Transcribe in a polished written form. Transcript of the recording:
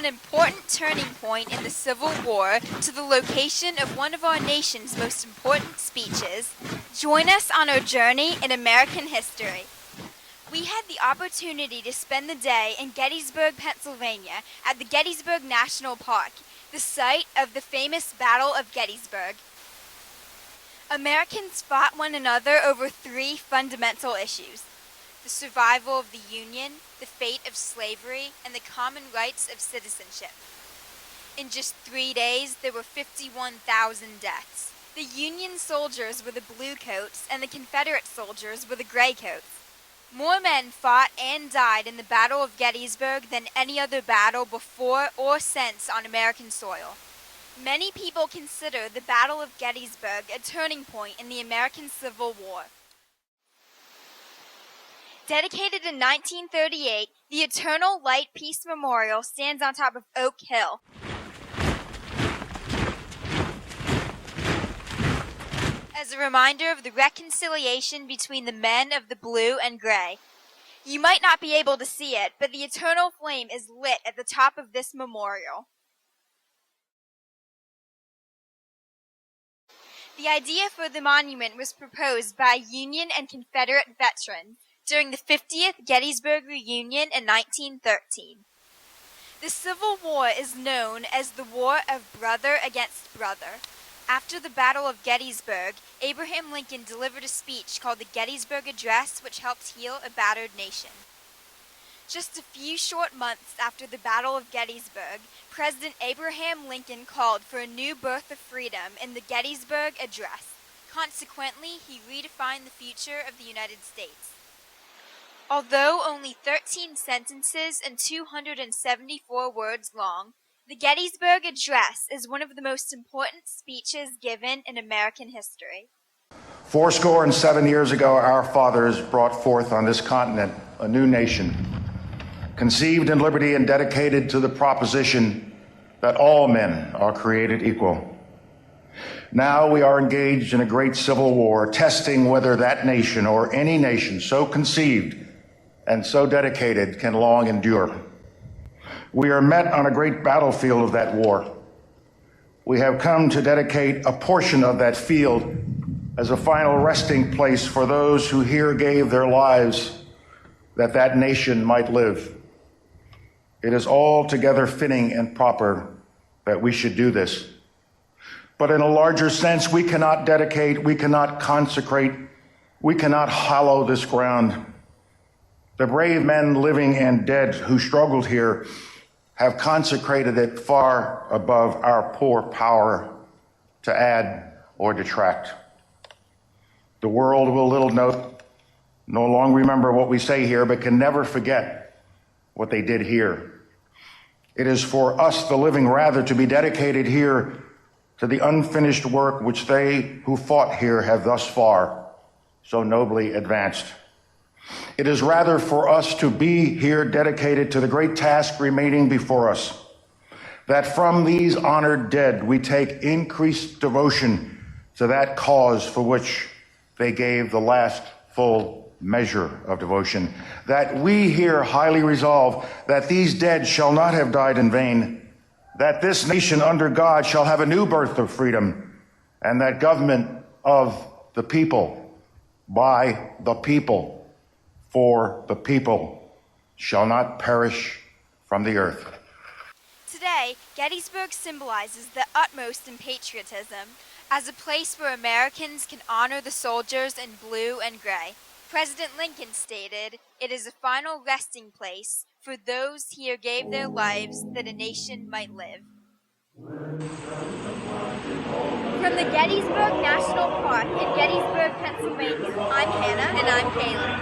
an important turning point in the Civil War to the location of one of our nation's most important speeches, join us on our journey in American history. We had the opportunity to spend the day in Gettysburg, Pennsylvania, at the Gettysburg National Park, the site of the famous Battle of Gettysburg. Americans fought one another over three fundamental issues: the survival of the Union, the fate of slavery, and the common rights of citizenship. In just 3 days, there were 51,000 deaths. The Union soldiers were the blue coats, and the Confederate soldiers were the gray coats. More men fought and died in the Battle of Gettysburg than any other battle before or since on American soil. Many people consider the Battle of Gettysburg a turning point in the American Civil War. Dedicated in 1938, the Eternal Light Peace Memorial stands on top of Oak Hill. As a reminder of the reconciliation between the men of the blue and gray. You might not be able to see it, but the eternal flame is lit at the top of this memorial. The idea for the monument was proposed by Union and Confederate veterans during the 50th Gettysburg Reunion in 1913. The Civil War is known as the War of Brother Against Brother. After the Battle of Gettysburg, Abraham Lincoln delivered a speech called the Gettysburg Address, which helped heal a battered nation. Just a few short months after the Battle of Gettysburg, President Abraham Lincoln called for a new birth of freedom in the Gettysburg Address. Consequently, he redefined the future of the United States. Although only 13 sentences and 274 words long, the Gettysburg Address is one of the most important speeches given in American history. 77 years ago, our fathers brought forth on this continent a new nation, conceived in liberty and dedicated to the proposition that all men are created equal. Now we are engaged in a great civil war, testing whether that nation or any nation so conceived and so dedicated can long endure. We are met on a great battlefield of that war. We have come to dedicate a portion of that field as a final resting place for those who here gave their lives that that nation might live. It is altogether fitting and proper that we should do this. But in a larger sense, we cannot dedicate, we cannot consecrate, we cannot hallow this ground. The brave men living and dead who struggled here have consecrated it far above our poor power to add or detract. The world will little note, no longer remember what we say here, but can never forget what they did here. It is for us, the living, rather to be dedicated here to the unfinished work which they who fought here have thus far so nobly advanced. It is rather for us to be here dedicated to the great task remaining before us, that from these honored dead we take increased devotion to that cause for which they gave the last full measure of devotion, that we here highly resolve that these dead shall not have died in vain, that this nation under God shall have a new birth of freedom, and that government of the people, by the people, for the people, shall not perish from the earth. Today, Gettysburg symbolizes the utmost in patriotism as a place where Americans can honor the soldiers in blue and gray. President Lincoln stated, "It is a final resting place for those here gave their lives that a nation might live." From the Gettysburg National Park in Gettysburg, Pennsylvania, I'm Hannah. And I'm Cailin.